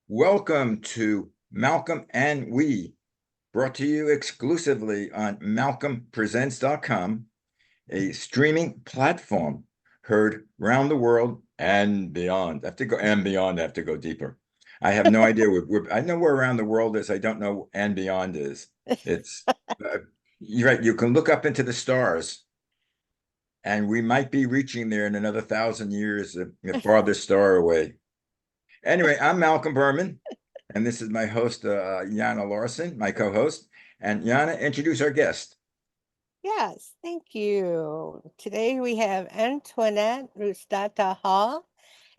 Welcome to Malcolm and We, brought to you exclusively on malcolmpresents.com, a streaming platform heard around the world and beyond. I have to go and beyond, I have to go deeper. I have no idea. I know where around the world is. I don't know and beyond is. It's, you're right. You can look up into the stars, and we might be reaching there in another 1,000 years, the farthest star away. Anyway, I'm Malcolm Berman. And this is my host, Jana Larson, my co-host. And Jana, introduce our guest. Yes, thank you. Today we have Antoinette Rootsdawtah Hall,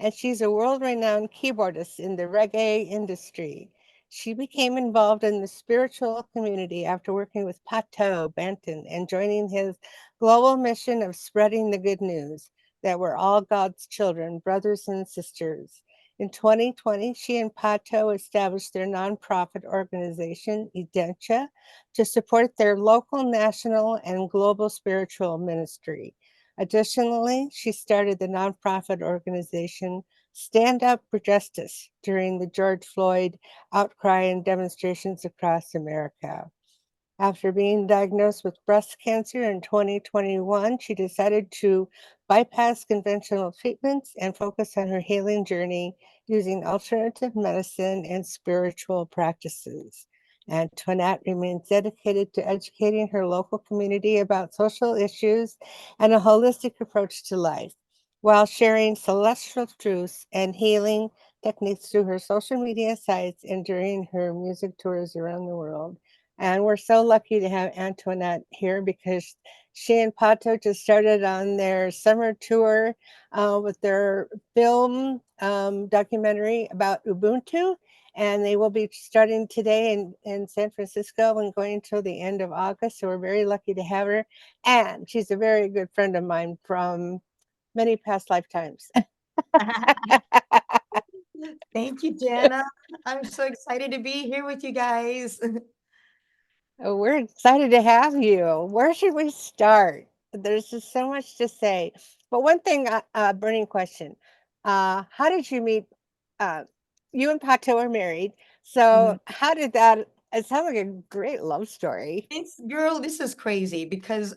and she's a world-renowned keyboardist in the reggae industry. She became involved in the spiritual community after working with Pato Banton and joining his global mission of spreading the good news that we're all God's children, brothers and sisters. In 2020, she and Pato established their nonprofit organization, Identia, to support their local, national, and global spiritual ministry. Additionally, she started the nonprofit organization Stand Up for Justice during the George Floyd outcry and demonstrations across America. After being diagnosed with breast cancer in 2021, she decided to bypass conventional treatments and focus on her healing journey using alternative medicine and spiritual practices. Antoinette remains dedicated to educating her local community about social issues and a holistic approach to life, while sharing celestial truths and healing techniques through her social media sites and during her music tours around the world. And we're so lucky to have Antoinette here because she and Pato just started on their summer tour with their film documentary about Ubuntu. And they will be starting today in San Francisco and going till the end of August. So we're very lucky to have her. And she's a very good friend of mine from many past lifetimes. Thank you, Jana. I'm so excited to be here with you guys. Oh, we're excited to have you. Where should we start? There's just so much to say. But one thing, burning question. How did you meet? Uh, you and Pato are married. Mhm. So how did that? It sounds like a great love story. It's girl, this is crazy because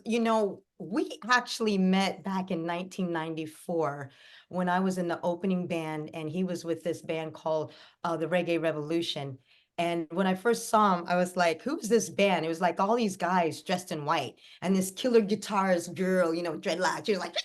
we actually met back in 1994 when I was in the opening band and he was with this band called the Reggae Revolution. And when I first saw him, I was like, who's this band? It was like all these guys dressed in white and this killer guitarist girl, dreadlocks. She was like,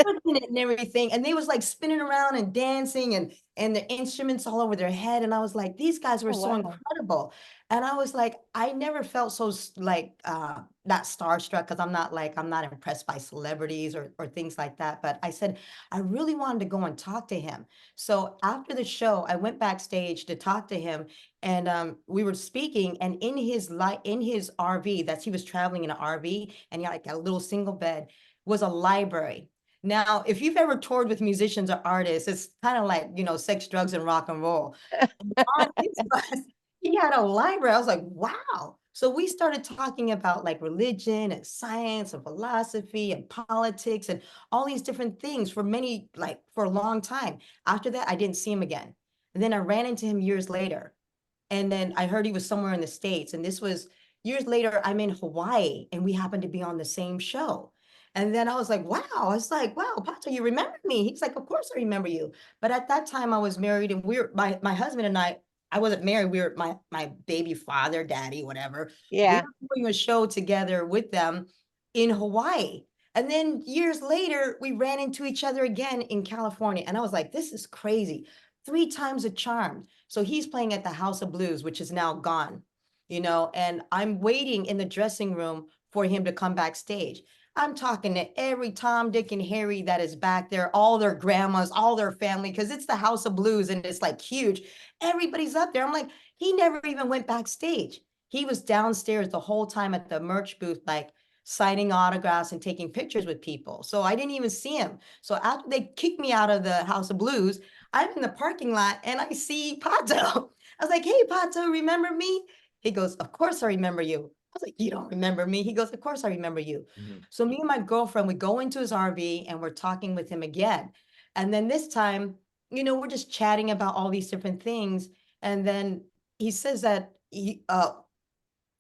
flipping it and everything. And they was like spinning around and dancing and the instruments all over their head. And I was like, these guys were Oh, so wow. incredible. And I was like, I never felt so like that starstruck because I'm not impressed by celebrities or things like that. But I said, I really wanted to go and talk to him. So after the show, I went backstage to talk to him and we were speaking and in his RV that's he was traveling in an RV and he had like a little single bed was a library. Now, if you've ever toured with musicians or artists, it's kind of like, sex, drugs, and rock and roll. And on his bus, he had a library. I was like, wow. So we started talking about like religion and science and philosophy and politics and all these different things for a long time. After that, I didn't see him again. And then I ran into him years later. And then I heard he was somewhere in the States. And this was years later, I'm in Hawaii and we happened to be on the same show. And then I was like, wow. I was like, wow, Pato, you remember me? He's like, of course I remember you. But at that time I was married and my husband and I wasn't married. We were my baby father, daddy, whatever. We Yeah. were doing a show together with them in Hawaii. And then years later, we ran into each other again in California. And I was like, this is crazy. Three times a charm. So he's playing at the House of Blues, which is now gone, and I'm waiting in the dressing room for him to come backstage. I'm talking to every Tom, Dick, and Harry that is back there, all their grandmas, all their family, because it's the House of Blues and it's like huge. Everybody's up there. I'm like, he never even went backstage. He was downstairs the whole time at the merch booth, like signing autographs and taking pictures with people. So I didn't even see him. So after they kicked me out of the House of Blues, I'm in the parking lot and I see Pato. I was like, hey, Pato, remember me? He goes, of course I remember you. I was like, you don't remember me? He goes, of course I remember you. Mhm. So me and my girlfriend, we go into his RV and we're talking with him again. And then this time we're just chatting about all these different things. And then he says that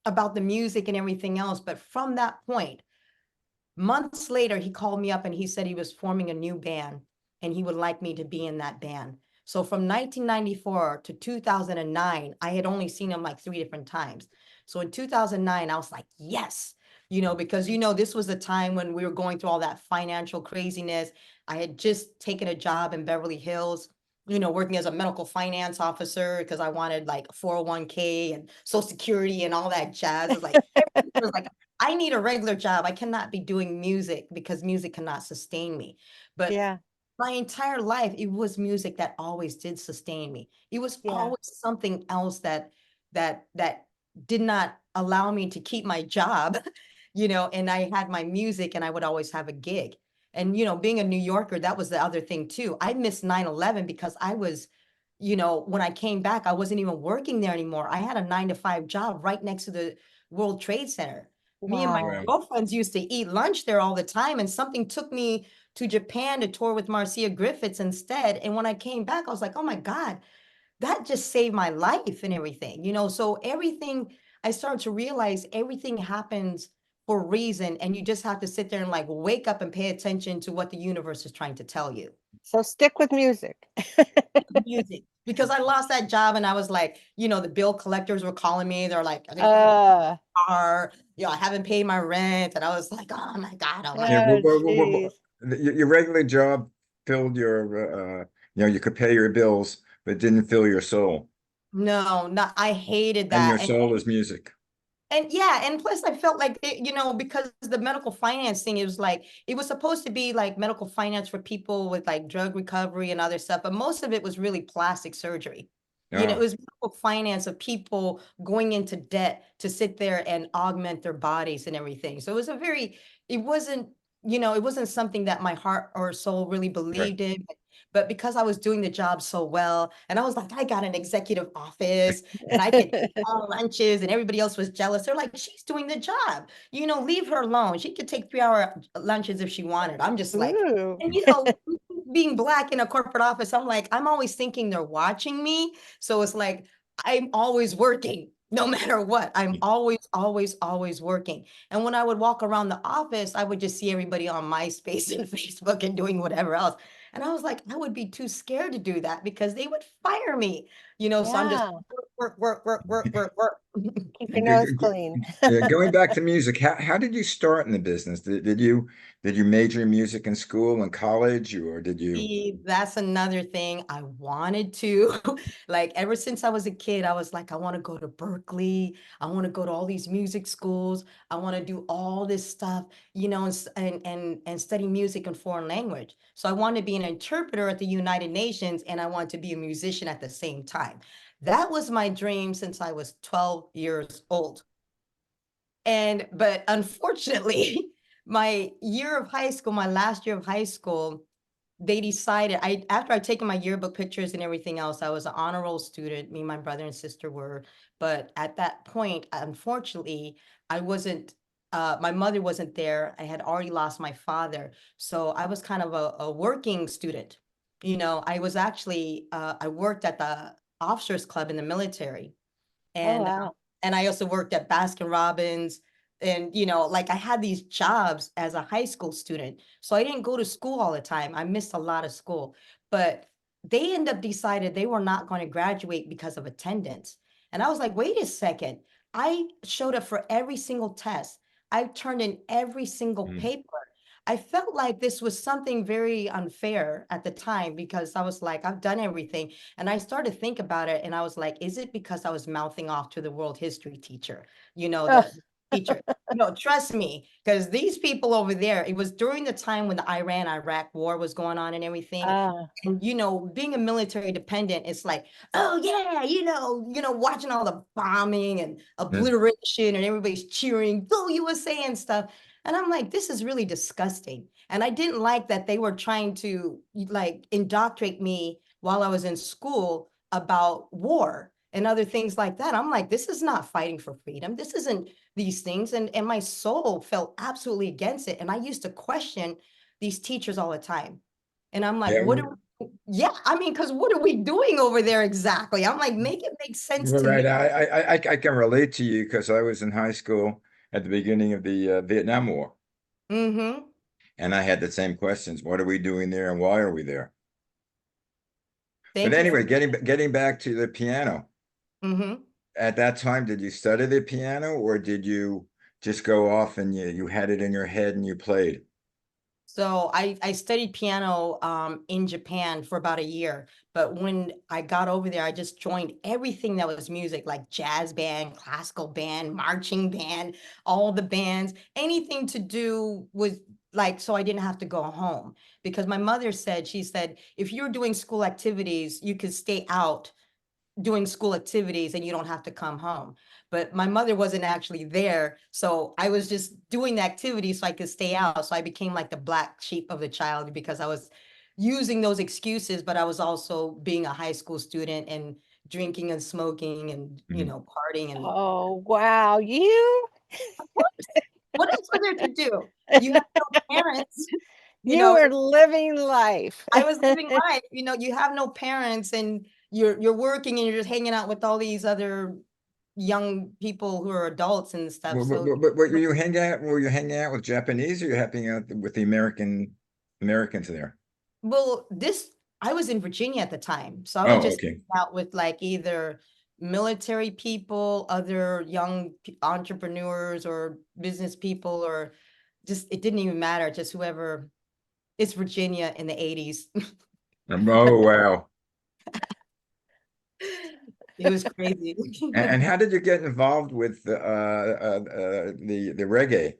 about the music and everything else. But from that point, months later, he called me up and he said he was forming a new band and he would like me to be in that band. So from 1994 to 2009, I had only seen him like 3 different times. So in 2009, I was like, yes, because, this was the time when we were going through all that financial craziness. I had just taken a job in Beverly Hills, working as a medical finance officer because I wanted like 401k and Social Security and all that jazz. It was like, I need a regular job. I cannot be doing music because music cannot sustain me. But Yeah. my entire life, it was music that always did sustain me. It was Yeah. always something else that did not allow me to keep my job, and I had my music and I would always have a gig. And, being a New Yorker, that was the other thing too. I missed 9/11 because I was, when I came back, I wasn't even working there anymore. I had a 9 to 5 job right next to the World Trade Center. Me and my Wow. Right. girlfriends used to eat lunch there all the time, and something took me to Japan to tour with Marcia Griffiths instead. And when I came back, I was like, oh my God, that just saved my life and everything, So everything, I started to realize everything happens for a reason, and you just have to sit there and like wake up and pay attention to what the universe is trying to tell you. So stick with music. Music. Because I lost that job and I was like, the bill collectors were calling me. They're like, car, I haven't paid my rent. And I was like, oh my God, oh my Yeah, Oh, jeez. your regular job filled your, you could pay your bills, but didn't fill your soul. No, not, I hated And your that. soul is music. And yeah, and plus I felt like because the medical finance thing, it was like it was supposed to be like medical finance for people with like drug recovery and other stuff, but most of it was really plastic surgery. It Oh, was medical finance of people going into debt to sit there and augment their bodies and everything. So it wasn't, it wasn't something that my heart or soul really right. believed in. But because I was doing the job so well, and I was like, I got an executive office and I could all lunches, and everybody else was jealous. They're like, she's doing the job, leave her alone. She could take 3-hour lunches if she wanted. I'm just like, Ooh. and being Black in a corporate office, I'm like, I'm always thinking they're watching me. So it's like, I'm always working. No matter what, I'm always, always, always working. And when I would walk around the office, I would just see everybody on MySpace and Facebook and doing whatever else. And I was like, I would be too scared to do that because they would fire me, so I'm just Yeah. work, work, work, work, work, work. Keep your nose clean. Yeah, going back to music, how did you start in the business? Did you major in music in school and college, or did you? See, that's another thing I wanted to. Like ever since I was a kid, I was like, I want to go to Berkeley. I want to go to all these music schools. I want to do all this stuff, and study music and foreign language. So I wanted to be an interpreter at the United Nations, and I wanted to be a musician at the same time. That was my dream since I was 12 years old. But unfortunately, my year of high school, my last year of high school, they decided after I'd taken my yearbook pictures and everything else, I was an honor roll student. Me and my brother and sister were. But at that point, unfortunately, I wasn't, my mother wasn't there. I had already lost my father. So I was kind of a working student. I was actually, I worked at the officers club in the military. Oh, And wow. and I also worked at Baskin Robbins. And like I had these jobs as a high school student. So I didn't go to school all the time. I missed a lot of school. But they end up decided they were not going to graduate because of attendance. And I was like, wait a second. I showed up for every single test. I turned in every single Hmm. paper. I felt like this was something very unfair at the time because I was like, I've done everything. And I started to think about it and I was like, is it because I was mouthing off to the world history teacher? Ugh. The teacher. No, trust me, because these people over there, it was during the time when the Iran-Iraq war was going on and everything. Ah. And being a military dependent, it's like, oh yeah, watching all the bombing and Hmm. obliteration and everybody's cheering, go USA and stuff. And I'm like, this is really disgusting. And I didn't like that they were trying to like indoctrinate me while I was in school about war and other things like that. I'm like, this is not fighting for freedom. This isn't these things. And my soul felt absolutely against it. And I used to question these teachers all the time. And I'm like, Yeah, what are we Yeah, I mean, because what are we doing over there exactly? I'm like, make it make sense to Right. me. I can relate to you because I was in high school at the beginning of the Vietnam War, Mm-hmm. and I had the same questions. What are we doing there, and why are we there? But Thank you for. anyway, getting back to the piano. Mm-hmm. At that time, did you study the piano, or did you just go off and you had it in your head and you played? So I studied piano in Japan for about a year, but when I got over there, I just joined everything that was music, like jazz band, classical band, marching band, all the bands, anything to do with like, so I didn't have to go home because my mother said, she said, if you're doing school activities, you could stay out doing school activities and you don't have to come home. But my mother wasn't actually there. So I was just doing the activities so I could stay out. So I became like the black sheep of the child because I was using those excuses, but I was also being a high school student and drinking and smoking and, Mhm. partying. And Oh, wow. You what else was there to do? You have no parents, you you know, were living life. I was living life, you have no parents and you're working and you're just hanging out with all these other young people who are adults and stuff. So Were you hanging out? Were you hanging out with Japanese, or you hanging out with the Americans there? well, this I was in Virginia at the time. So I was Oh, just okay. out with like either military people, other young entrepreneurs or business people, or just it didn't even matter, just whoever. It's Virginia in the 80s. Oh, wow. It was crazy. And how did you get involved with the reggae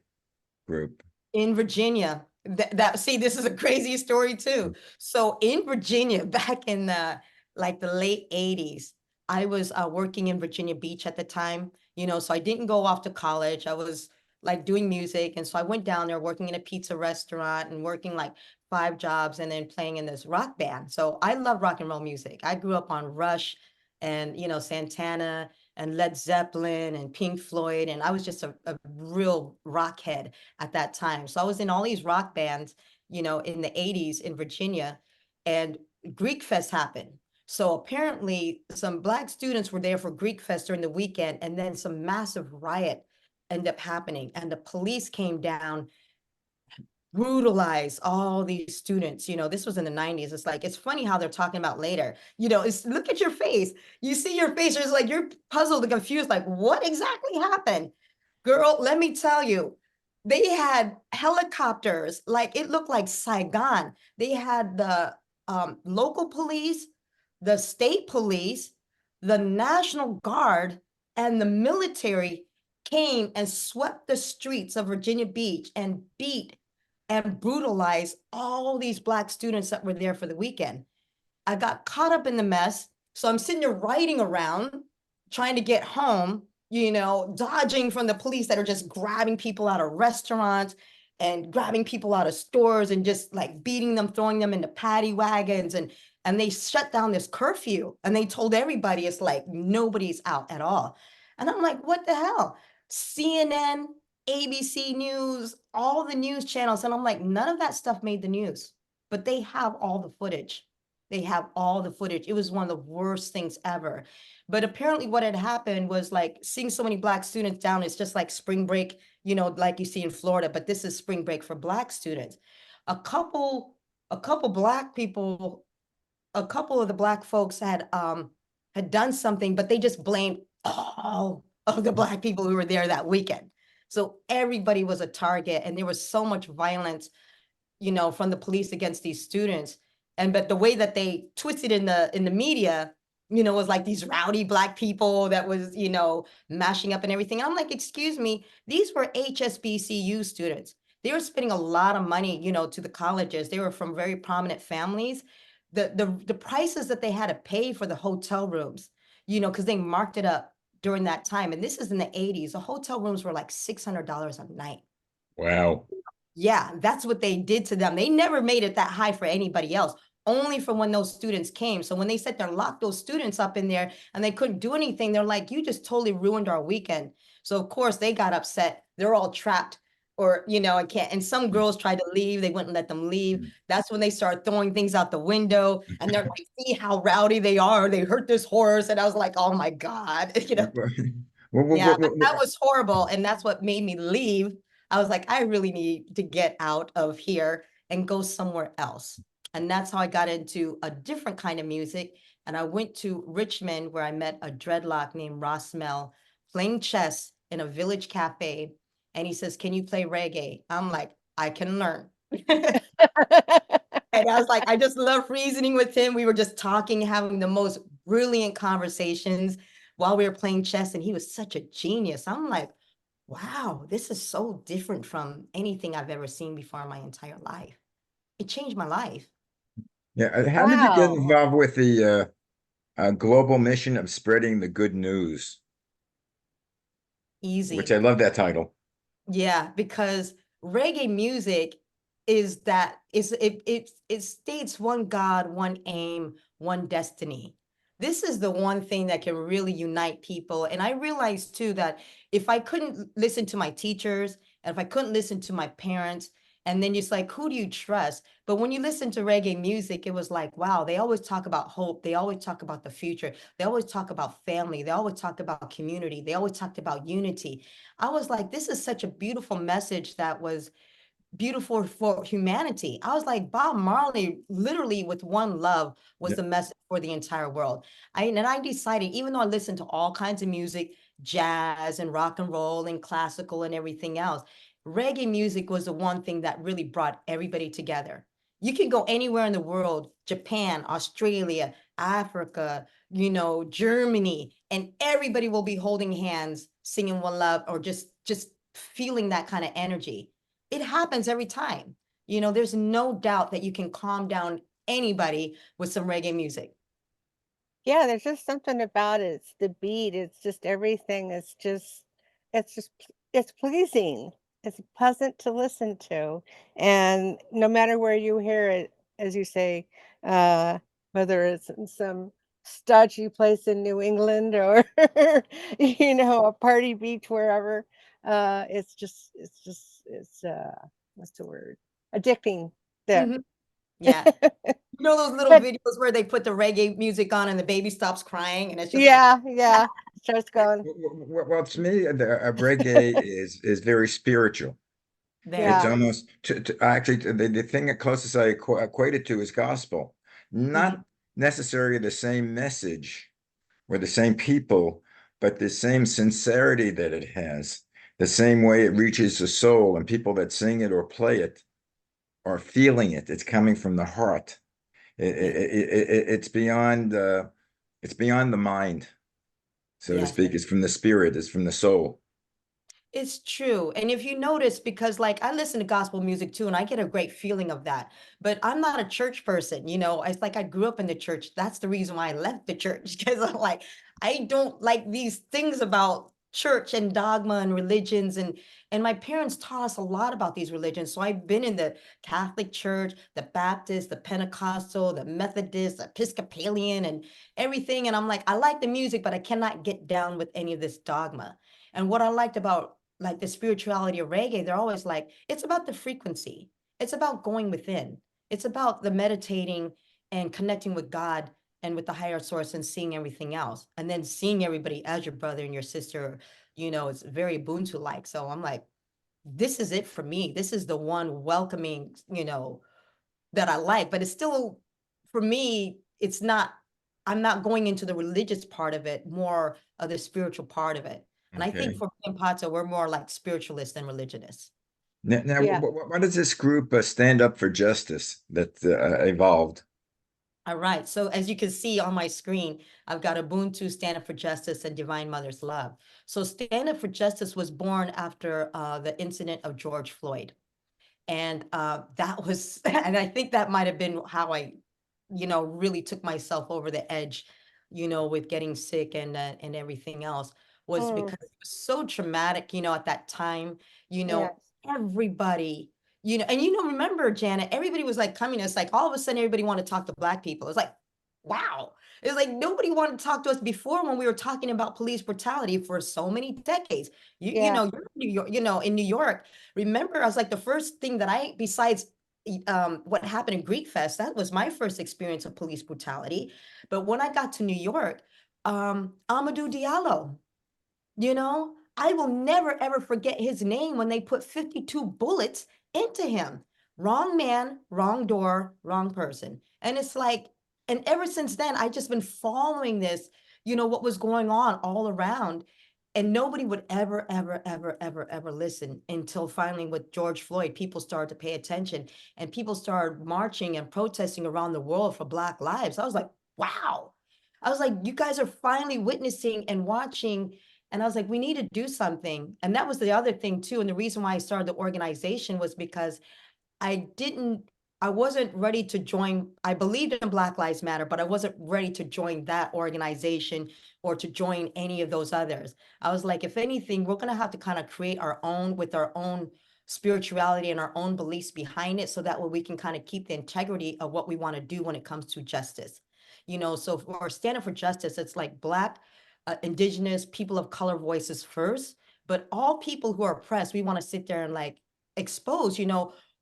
group? In Virginia. That see, this is a crazy story too. So in Virginia, back in the like the late 80s, I was working in Virginia Beach at the time, so I didn't go off to college. I was like doing music. And so I went down there working in a pizza restaurant and working like 5 jobs and then playing in this rock band. So I love rock and roll music. I grew up on Rush and Santana and Led Zeppelin and Pink Floyd. And I was just a real rock head at that time. So I was in all these rock bands, in the 80s in Virginia, and Greek Fest happened. So apparently some black students were there for Greek Fest during the weekend, and then some massive riot ended up happening. And the police came down, brutalize all these students. This was in the 90s. It's like, it's funny how they're talking about later. It's look at your face. You see your face, it's like you're puzzled and confused, like, what exactly happened? Girl, let me tell you, they had helicopters, like it looked like Saigon. They had the local police, the state police, the National Guard, and the military came and swept the streets of Virginia Beach and beat and brutalized all these black students that were there for the weekend. I got caught up in the mess. So I'm sitting there riding around, trying to get home, dodging from the police that are just grabbing people out of restaurants and grabbing people out of stores and just like beating them, throwing them into paddy wagons. And they shut down this curfew and they told everybody it's like nobody's out at all. And I'm like, what the hell? CNN, ABC News, all the news channels. And I'm like, none of that stuff made the news, but they have all the footage. They have all the footage. It was one of the worst things ever. But apparently what had happened was like seeing so many black students down, it's just like spring break, like you see in Florida, but this is spring break for black students. A couple, a couple black people, a couple of the black folks had done something, but they just blamed all of the black people who were there that weekend. So everybody was a target and there was so much violence from the police against these students. And but the way that they twisted in the media, was like these rowdy black people that was, mashing up and everything. And I'm like, excuse me, these were HSBCU students. They were spending a lot of money, to the colleges. They were from very prominent families. The prices that they had to pay for the hotel rooms, because they marked it up during that time. And this is in the 80s. The hotel rooms were like $600 a night. Wow. Yeah, that's what they did to them. They never made it that high for anybody else, only for when those students came. So when they said they locked those students up in there and they couldn't do anything, they're like, you just totally ruined our weekend. So of course they got upset. They're all trapped, or I can't. And some girls tried to leave, they wouldn't let them leave. Mm. That's when they start throwing things out the window, and they're like, see how rowdy they are, they hurt this horse. And I was like, oh my God. Yeah, but that was horrible, and that's what made me leave. I was like, I really need to get out of here and go somewhere else. And that's how I got into a different kind of music. And I went to Richmond, where I met a dreadlock named Ross Mel playing chess in a village cafe. And he says, can you play reggae? I'm like, I can learn. And I was like, I just love reasoning with him. We were just talking, having the most brilliant conversations while we were playing chess. And he was such a genius. I'm like, wow, this is so different from anything I've ever seen before in my entire life. It changed my life. Yeah. How did you get Wow. involved with the global mission of spreading the good news? Which I Easy. love that title. Yeah, because reggae music it states one God, one aim, one destiny. This is the one thing that can really unite people. And I realized too that if I couldn't listen to my teachers, and if I couldn't listen to my parents, and then it's like, who do you trust? But when you listen to reggae music, it was like, wow, they always talk about hope. They always talk about the future. They always talk about family. They always talk about community. They always talked about unity. I was like, this is such a beautiful message that was beautiful for humanity. I was like, Bob Marley, literally with one love, was Yeah. the message for the entire world. I decided, even though I listened to all kinds of music, jazz and rock and roll and classical and everything else, reggae music was the one thing that really brought everybody together. You can go anywhere in the world, Japan, Australia, Africa, Germany, and everybody will be holding hands, singing one love, or just feeling that kind of energy. It happens every time. There's no doubt that you can calm down anybody with some reggae music. Yeah, there's just something about it. It's the beat. It's just everything. It's pleasing. It's pleasant to listen to. And no matter where you hear it, as you say, uh, whether it's in some stodgy place in New England or, a party beach, wherever, what's the word? Addicting there. Mhm. Yeah. Those little But videos where they put the reggae music on and the baby stops crying and it's just like, yeah, yeah, starts going. Well, to me, reggae is very spiritual. there It's you Yeah. go. almost actually the thing that closest I equate it to is gospel. Mhm. Not necessarily the same message or the same people, but the same sincerity that it has, the same way it reaches the soul, and people that sing it or play it are feeling it. It's coming from the heart. Yes. It's beyond the mind, so to Yes. speak. It's from the spirit. It's from the soul. It's true. And if you notice, because like I listen to gospel music too, and I get a great feeling of that, but I'm not a church person. It's like I grew up in the church. That's the reason why I left the church, because I'm like, I don't like these things about church and dogma and religions. And my parents taught us a lot about these religions. So I've been in the Catholic Church, the Baptist, the Pentecostal, the Methodist, the Episcopalian, and everything. And I'm like, I like the music, but I cannot get down with any of this dogma. And what I liked about like the spirituality of reggae, they're always like, it's about the frequency. It's about going within. It's about the meditating and connecting with God and with the higher source and seeing everything else. And then seeing everybody as your brother and your sister, it's very Ubuntu like. So I'm like, this is it for me. This is the one welcoming, that I like, but it's still, for me, it's not, I'm not going into the religious part of it, more of the spiritual part of it. And I think Okay. for me and Pacha, we're more like spiritualists than religionists. Now, Yeah. what does this group Stand Up for Justice that evolved? All right. So as you can see on my screen, I've got Ubuntu, Stand Up for Justice, and Divine Mother's Love. So Stand Up for Justice was born after the incident of George Floyd. And that was, and I think that might have been how I, really took myself over the edge, with getting sick and everything else, was Mm, because it was so traumatic, at that time, you know, yes. everybody, and remember, Janet, everybody was like coming, it's like all of a sudden everybody wanted to talk to Black people. It's like, wow. It's like nobody wanted to talk to us before when we were talking about police brutality for so many decades. You Yeah. know, you're in New York, in New York. Remember, I was like the first thing that besides what happened in Greek Fest, that was my first experience of police brutality. But when I got to New York, Amadou Diallo, I will never ever forget his name when they put 52 bullets into him. Wrong man, wrong door, wrong person. And it's like, and ever since then, I just been following this, what was going on all around. And nobody would ever, ever, ever, ever, ever listen until finally with George Floyd, people started to pay attention and people started marching and protesting around the world for Black lives. I was like, wow. I was like, you guys are finally witnessing and watching. And I was like, we need to do something. And that was the other thing too. And the reason why I started the organization was because I wasn't ready to join. I believed in Black Lives Matter, but I wasn't ready to join that organization or to join any of those others. I was like, if anything, we're going to have to kind of create our own with our own spirituality and our own beliefs behind it so that way we can kind of keep the integrity of what we want to do when it comes to justice. So for standing for justice, it's like Black, Indigenous, people of color voices first, but all people who are oppressed, we want to sit there and like expose,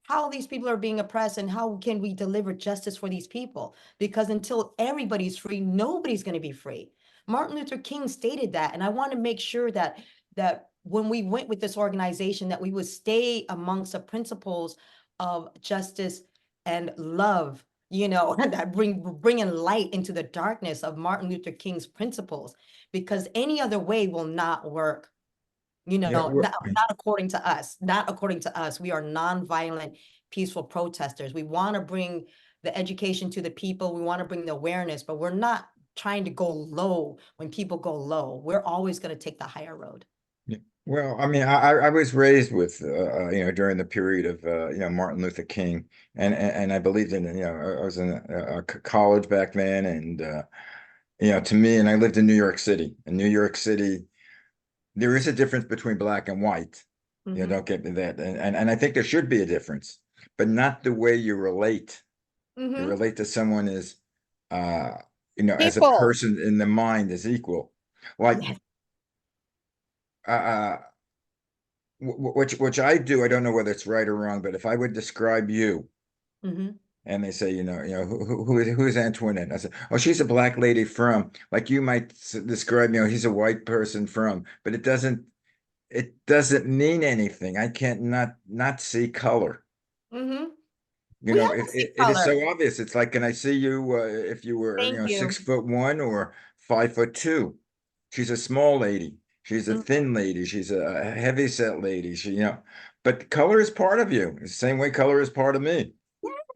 how these people are being oppressed and how can we deliver justice for these people? Because until everybody's free, nobody's going to be free. Martin Luther King stated that. And I want to make sure that when we went with this organization, that we would stay amongst the principles of justice and love, that bringing light into the darkness of Martin Luther King's principles, because any other way will not work. Yeah, Not according to us. Not according to us. We are nonviolent, peaceful protesters. We want to bring the education to the people. We want to bring the awareness, but we're not trying to go low when people go low. We're always going to take the higher road. yeah. Well, I mean, I was raised with, during the period of, Martin Luther King, and I believed in it. I was in a college back then, and to me, and I lived in New York City. In New York City, there is a difference between black and white. Mhm. Don't get me that, and I think there should be a difference, but not the way you relate. You Mhm. relate to someone as, as a People. person in the mind is equal. Like, Yes. uh, which I do. I don't know whether it's right or wrong, but if I would describe you, Mhm. and they say, who is Antoinette? I said, oh, she's a black lady from. Like you might describe me, he's a white person from, but it doesn't mean anything. I can't not see color. Mhm. You We know, have it, to see it, it is color. so obvious. It's like, can I see you if you were, Thank you. 6'1" or 5'2"? She's a small lady. She's a Mhm. thin lady. She's a heavy set lady. But color is part of you. The same way color is part of me.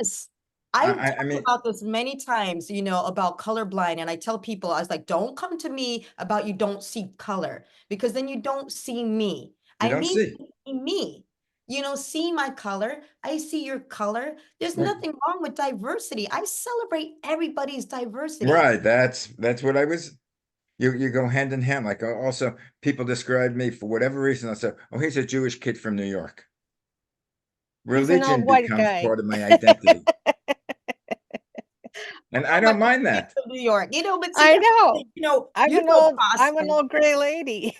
Yes. I, I've I, I talked mean, about this many times, about colorblind. And I tell people, I was like, don't come to me about you don't see color because then you don't see me. you I don't need see. you to see me. See my color. I see your color. There's Right. nothing wrong with diversity. I celebrate everybody's diversity. Right. That's what I was. You go hand in hand. Like also, people describe me for whatever reason. I say, oh, he's a Jewish kid from New York. He's an old Religion white becomes guy. part of my identity, and I Oh my don't God, mind he's that. from New York. But see, I that's the know. thing, you go past. I'm an old gray lady.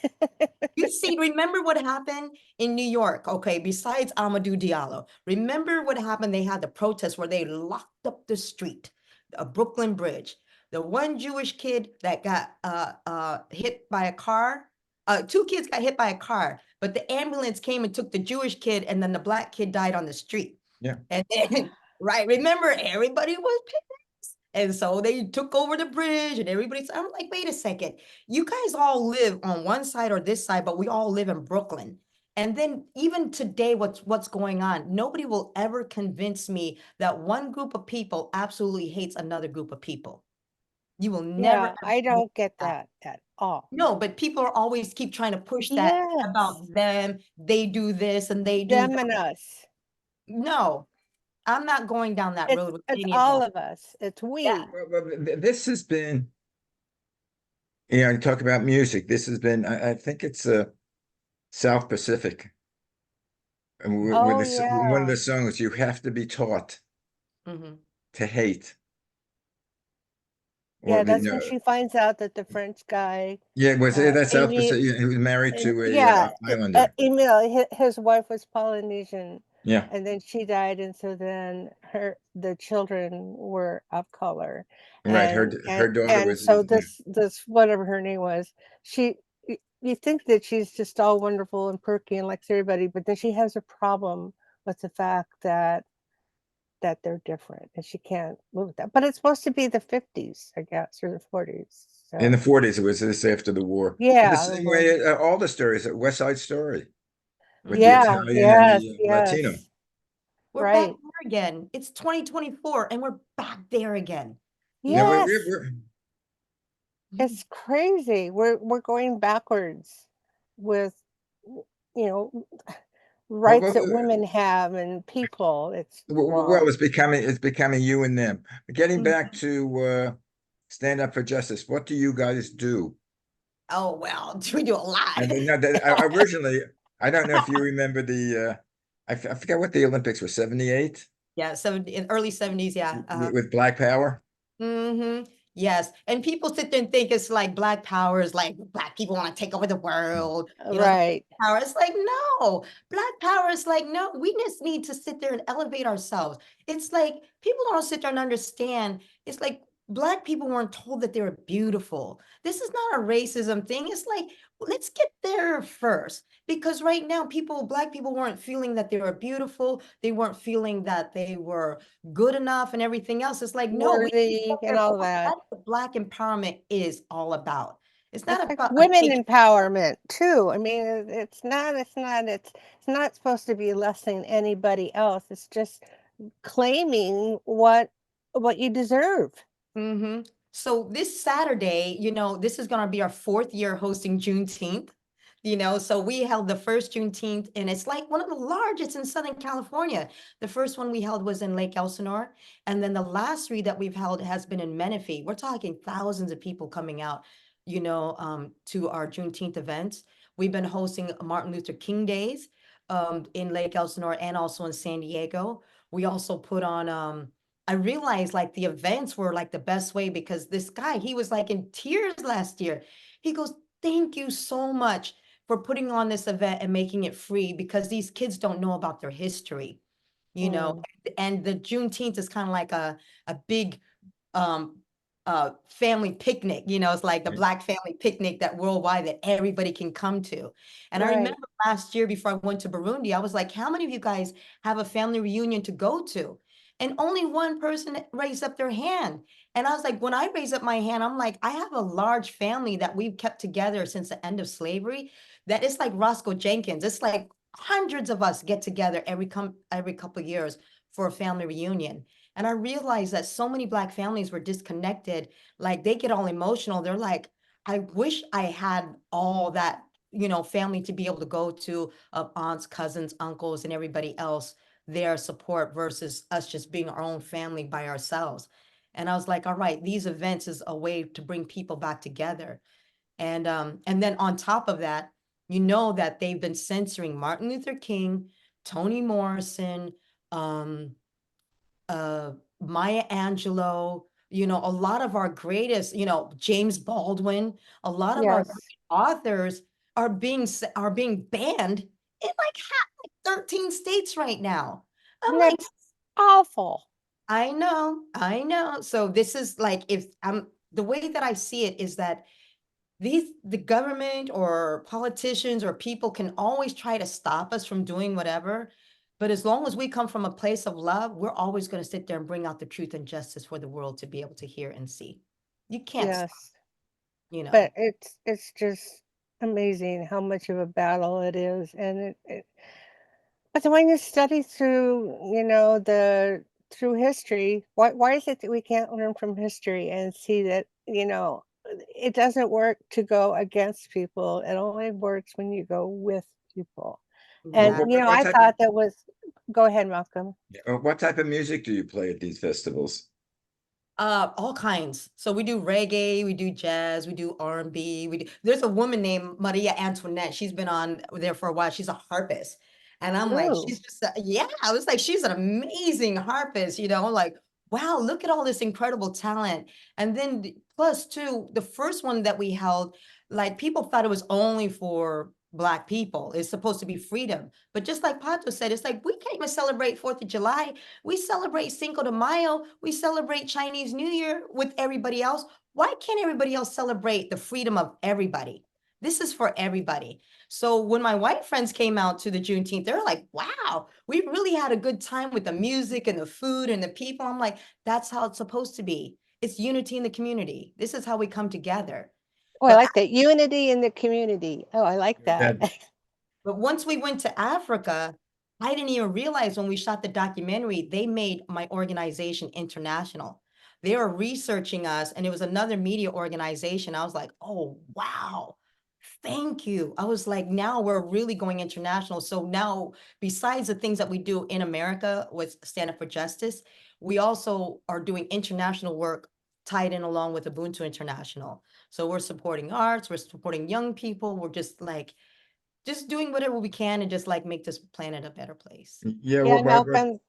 You see, remember what happened in New York? Okay, besides Amadou Diallo, remember what happened? They had the protest where they locked up the street, a Brooklyn Bridge. The one Jewish kid that got hit by a car, two kids got hit by a car, but the ambulance came and took the Jewish kid, and then the black kid died on the street. Yeah. And then, right, remember, everybody was pissed. And so they took over the bridge and everybody's, I'm like, wait a second. You guys all live on one side or this side, but we all live in Brooklyn. And then even today, what's going on? Nobody will ever convince me that one group of people absolutely hates another group of people. You will never Yeah, ever I convince don't get that. that at all. No, but people are always keep trying to push that Yes, about them. They do this and they do them that. and us. No, I'm not going down that road with It's any of all them. of us. It's Yeah. we. This has been, you talk about music. This has been, I think it's South Pacific. And with Oh this, one of yeah. the songs, you have to be taught Mhm. to hate. or Yeah, the, that's when she finds out that the French guy, yeah, that's South Amy, Pacific. He was married and to a yeah, islander. Emil, his wife was Polynesian, Yeah, and then she died, and so then the children were of color, right. Her daughter and was, so yeah. this whatever her name was, you think that she's just all wonderful and perky and likes everybody, but then she has a problem with the fact that they're different and she can't live with that. But it's supposed to be the 50s, I guess, or the 40s. In the So 40s. It was this after the war. And the yeah, same way all the stories, West Side Story with the yeah, Italian and yes, the Latino. yes, We're back right. there again. It's 2024 and we're back there again. Yeah, Yes, we're it's crazy. We're going backwards with you know well, rights that women have and people. It's well, wrong. it's becoming you and them. Getting Mhm. back to stand up for justice, what do you guys do? Oh, well, we do a lot. And no, originally, I don't know if you remember I forget what the Olympics were, 78 Yeah, so in early 70s, yeah. with Black Power. Yes. And people sit there and think it's like Black power is like Black people want to take over the world. The Right. power. It's like, no, Black power is like, no, we just need to sit there and elevate ourselves. It's like people don't sit there and understand. It's like Black people weren't told that they were beautiful. This is not a racism thing. It's like, let's get there first. Because right now, Black people weren't feeling that they were beautiful. They weren't feeling that they were good enough and everything else. It's like, no, we need to Worthy get and there all first. that. That's what Black empowerment is all about. It's It's not like about like women taking. empowerment too. I mean, it's not supposed to be less than anybody else. It's just claiming what you deserve. So this Saturday, this is going to be our fourth year hosting Juneteenth. So we held the first Juneteenth, and it's like one of the largest in Southern California. The first one we held was in Lake Elsinore, and then the last three that we've held has been in Menifee. We're talking thousands of people coming out, to our Juneteenth events. We've been hosting Martin Luther King Days in Lake Elsinore and also in San Diego. We also put on I realized like the events were like the best way because this guy, he was like in tears last year. He goes, "Thank you so much for putting on this event and making it free because these kids don't know about their history, you know." Mm, And the Juneteenth is kind of like a big um family picnic, it's like the Black family picnic that worldwide that everybody can come to. And I right. remember last year before I went to Burundi, I was like, how many of you guys have a family reunion to go to? And only one person raised up their hand. And I was like, when I raise up my hand, I'm like, I have a large family that we've kept together since the end of slavery. That it's like Roscoe Jenkins. It's like hundreds of us get together every couple of years for a family reunion. And I realized that so many Black families were disconnected. Like they get all emotional. They're like, I wish I had all that, family to be able to go to of aunts, cousins, uncles, and everybody else, their support versus us just being our own family by ourselves. And I was like, all right, these events is a way to bring people back together. And then on top of that, that they've been censoring Martin Luther King, Toni Morrison, um, uh, Maya Angelou, a lot of our greatest, James Baldwin, a lot of our great Yes. authors are being banned in like 13 states right now. I'm And like, that's awful. I know. So this is like if I'm the way that I see it is that the government or politicians or people can always try to stop us from doing whatever. But as long as we come from a place of love, we're always going to sit there and bring out the truth and justice for the world to be able to hear and see. You can't stop, Yes. you know. But it's just amazing how much of a battle it is. And but when you study through, through history, why is it that we can't learn from history and see that, it doesn't work to go against people. It only works when you go with people. And, Exactly. What I type of thought that was, go ahead, Malcolm. what type of music do you play at these festivals? All kinds. So we do reggae, we do jazz, we do R&B. There's a woman named Maria Antoinette. She's been on there for a while. She's a harpist. And I'm like, Ooh, yeah, I was like, she's an amazing harpist, like wow, look at all this incredible talent. And then plus too, the first one that we held, like people thought it was only for Black people. It's supposed to be freedom. But just like Pato said, it's like we can't even celebrate 4th of July. We celebrate Cinco de Mayo. We celebrate Chinese New Year with everybody else. Why can't everybody else celebrate the freedom of everybody? This is for everybody. So when my white friends came out to the Juneteenth, they're like, wow, we really had a good time with the music and the food and the people. I'm like, that's how it's supposed to be. It's unity in the community. This is how we come together. Oh, I But like that. Unity in the community. Oh, I like that. That but once we went to Africa, I didn't even realize when we shot the documentary, they made my organization international. They were researching us, and it was another media organization. I was like, oh, wow. Thank you. I was like, now we're really going international. So now, besides the things that we do in America with Stand Up for Justice, we also are doing international work tied in along with Ubuntu International. So we're supporting arts, we're supporting young people. We're just doing whatever we can and just like make this planet a better place. yeah, Yeah, what Malcolm,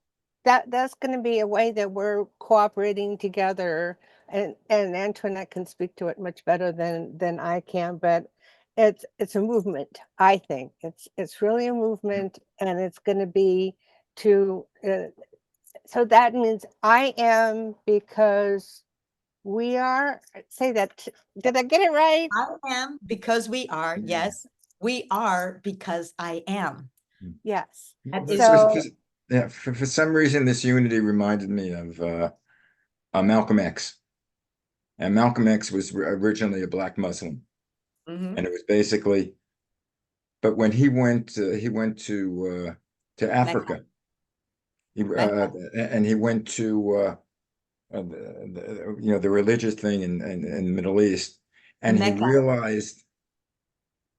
that's going to be a way that we're cooperating together, and Antoinette can speak to it much better than I can, but it's a movement. I think it's really a movement, and it's going to be to so that means I am because we are. Say that. Did I get it right? I am because we are. Yeah. Yes, we are because I am. Yes. That is So Yeah, for some reason, this unity reminded me of Malcolm X. And Malcolm X was originally a black Muslim, Mhm. and it was basically, but when he went to Mecca, Africa, Mecca, and he went to the religious thing in the Middle East, and he Mecca. realized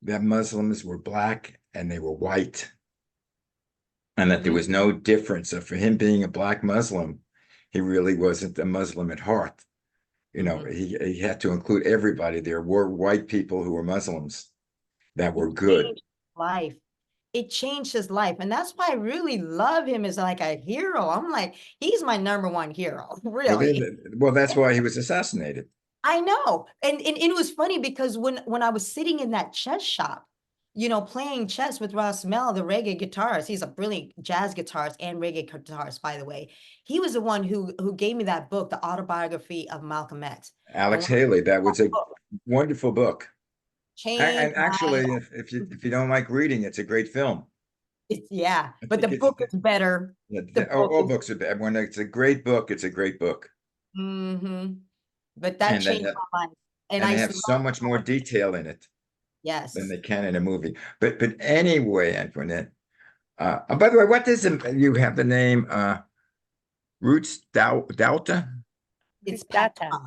that Muslims were black and they were white, and that there Mhm. was no difference. So for him being a black Muslim, he really wasn't a Muslim at heart. Mhm. He had to include everybody. There were white people who were Muslims that It were good. changed life. It changed his life. And that's why I really love him as like a hero. I'm like, he's my number one hero, Well, really. that's why he was assassinated. I know. And it was funny because when I was sitting in that chess shop, playing chess with Ross Mel, the reggae guitarist, he's a brilliant jazz guitarist and reggae guitarist, by the way. He was the one who gave me that book, The Autobiography of Malcolm X. And Alex when I Haley, that read was that a book, wonderful book. changed And my actually, if you don't like reading, it's a great film. yeah, I but the think it's book is better. yeah, The book all is books are bad. When it's a great book, it's a great book, but that and changed my life. And they I have so love much how more detail in it than yes. they can in a movie. But anyway, Antoinette. By the way, what does you have the name Roots Douta? It's data. patois.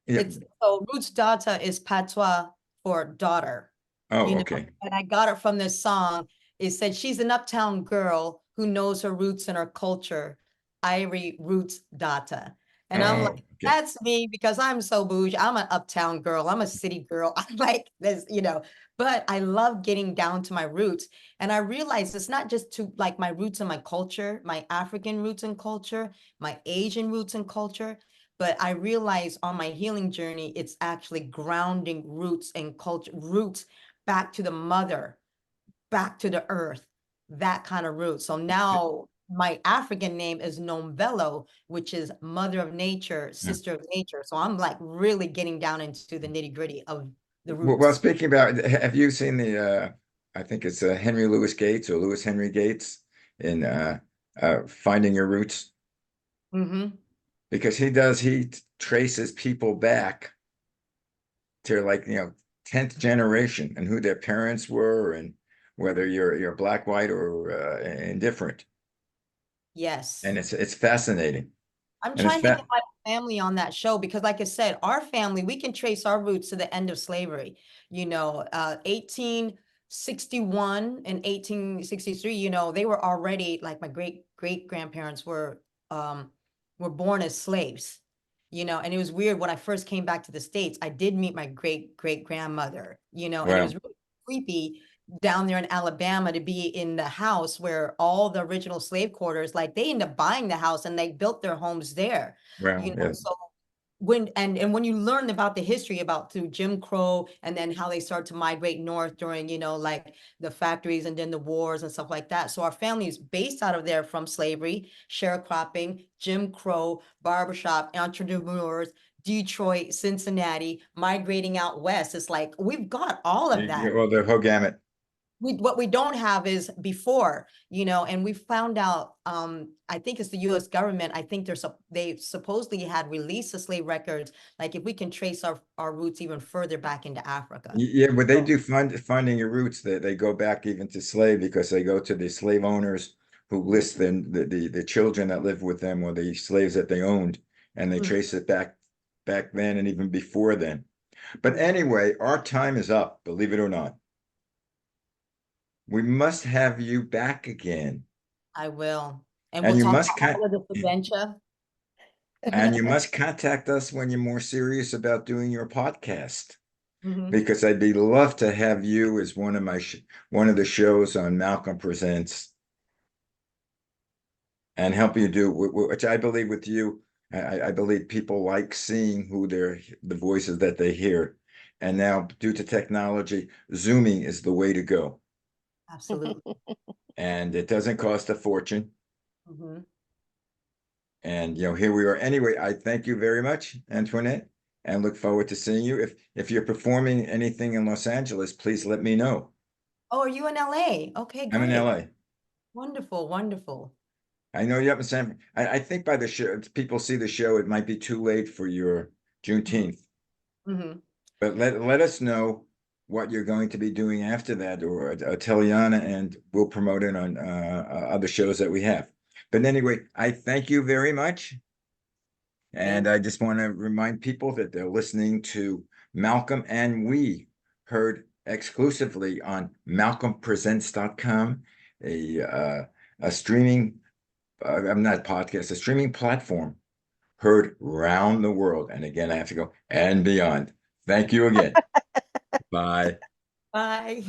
Yeah. It's so Rootsdawtah is patois for daughter, Oh, okay. and I got it from this song. It said she's an uptown girl who knows her roots and her culture. Irie Rootsdawtah. And I'm like, Oh, okay. that's me because I'm so bougie. I'm an uptown girl. I'm a city girl. I'm like this, but I love getting down to my roots. And I realized it's not just to like my roots and my culture, my African roots and culture, my Asian roots and culture, but I realized on my healing journey, it's actually grounding roots and culture, roots back to the mother, back to the earth, that kind of root. So now my African name is Nombello, which is mother of nature, Yeah. sister of nature. So I'm like really getting down into the nitty gritty of the Well, roots. speaking about, have you seen I think it's Henry Louis Gates or Louis Henry Gates in Finding Your Roots? Mm-hmm. Because he traces people back to like, 10th generation and who their parents were and whether you're black, white, or indifferent. Yes. And it's fascinating. I'm And it's trying to get fa my family on that show because, like I said, our family, we can trace our roots to the end of slavery. 1861 and 1863, they were already like my great grandparents were born as slaves, and it was weird when I first came back to the States, I did meet my great grandmother, and it was Wow. really creepy down there in Alabama to be in the house where all the original slave quarters, like they ended up buying the house and they built their homes there, Well, you know. yeah. So when and when you learn about the history about through Jim Crow and then how they start to migrate north during, you know, like the factories and then the wars and stuff like that. So our family is based out of there from slavery, sharecropping, Jim Crow, barbershop, entrepreneurs, Detroit, Cincinnati, migrating out west. It's like we've got all of that. Well, the whole gamut. What we don't have is before, you know, and we found out, I think it's the US government, I think they supposedly had released the slave records, like if we can trace our roots even further back into Africa. Yeah, but they So, do finding your roots. They go back even to slave because they go to the slave owners who list the children that live with them or the slaves that they owned, and they Mhm. trace it back then and even before then. But anyway, our time is up, believe it or not. We must have you back again. I will. And And we'll you talk must about all of this adventure. and you must contact us when you're more serious about doing your podcast. Mhm. Because I'd be love to have you as one of one of the shows on Malcolm Presents and help you do which I believe with you. I believe people like seeing who the voices that they hear. And now, due to technology, Zooming is the way to go. Absolutely. And it doesn't cost a fortune. Mhm. And here we are. Anyway, I thank you very much, Antoinette, and look forward to seeing you. If you're performing anything in Los Angeles, please let me know. Oh, are you in LA? Okay, I'm in great. LA. Wonderful, wonderful. I know you're up in San. I think by the show, people see the show, it might be too late for your Juneteenth. Mhm. But let us know what you're going to be doing after that, or tell Yana, and we'll promote it on other shows that we have. But anyway, I thank you very much. And Thank I just want to remind people that they're listening to Malcolm and We, heard exclusively on malcolmpresents.com, a streaming, I'm not podcast, a streaming platform heard round the world. And again, I have to go and beyond. Thank you again. Bye. Bye.